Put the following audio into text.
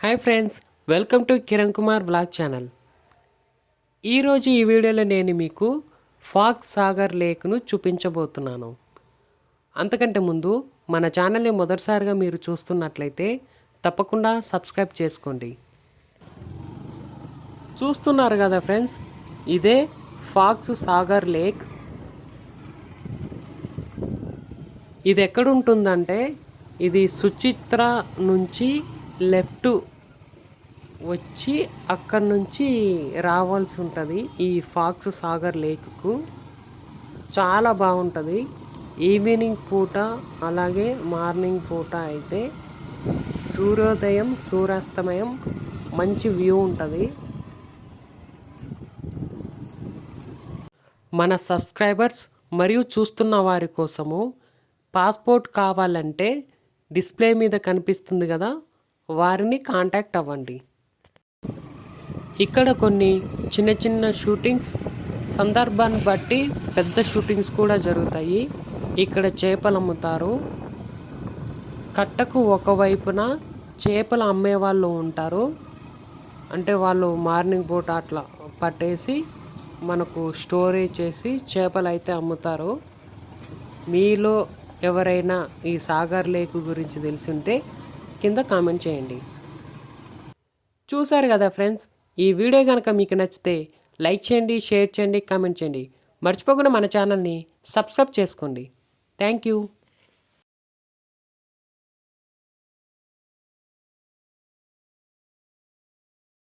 Hi friends, welcome to Kiran Kumar vlog channel. ఈరోజు ఈ వీడియోలో నేను మీకు ఫాక్స్ సాగర్ లేక్ను చూపించబోతున్నాను. అంతకంటే ముందు మన ఛానల్ని మొదటిసారిగా మీరు చూస్తున్నట్లయితే తప్పకుండా సబ్స్క్రైబ్ చేసుకోండి. చూస్తున్నారు కదా ఫ్రెండ్స్, ఇదే ఫాక్స్ సాగర్ లేక్. ఇది ఎక్కడుంటుందంటే ఇది సుచిత్ర నుంచి లెఫ్ట్ వచ్చి అక్కడి నుంచి రావాల్సి ఉంటుంది. ఈ ఫాక్స్ సాగర్ లేక్కు చాలా బాగుంటుంది. ఈవినింగ్ పూట అలాగే మార్నింగ్ పూట అయితే సూర్యోదయం సూర్యాస్తమయం మంచి వ్యూ ఉంటుంది. మన సబ్స్క్రైబర్స్ మరియు చూస్తున్న వారి కోసము పాస్పోర్ట్ కావాలంటే డిస్ప్లే మీద కనిపిస్తుంది కదా, వారిని కాంటాక్ట్ అవ్వండి. ఇక్కడ కొన్ని చిన్న చిన్న షూటింగ్స్, సందర్భాన్ని బట్టి పెద్ద షూటింగ్స్ కూడా జరుగుతాయి. ఇక్కడ చేపలు అమ్ముతారు. కట్టకు ఒకవైపున చేపలు అమ్మేవాళ్ళు ఉంటారు. అంటే వాళ్ళు మార్నింగ్ పూట అట్లా పట్టేసి మనకు స్టోరేజ్ చేసి చేపలు అయితే అమ్ముతారు. మీలో ఎవరైనా ఈ సాగర్ లేక్ గురించి తెలిసింటే కింద కామెంట్ చేయండి. చూశారు కదా ఫ్రెండ్స్, ఈ వీడియో కనుక మీకు నచ్చితే లైక్ చేయండి, షేర్ చేయండి, కామెంట్ చేయండి. మర్చిపోకుండా మన ఛానల్ని సబ్స్క్రైబ్ చేసుకోండి. Thank you.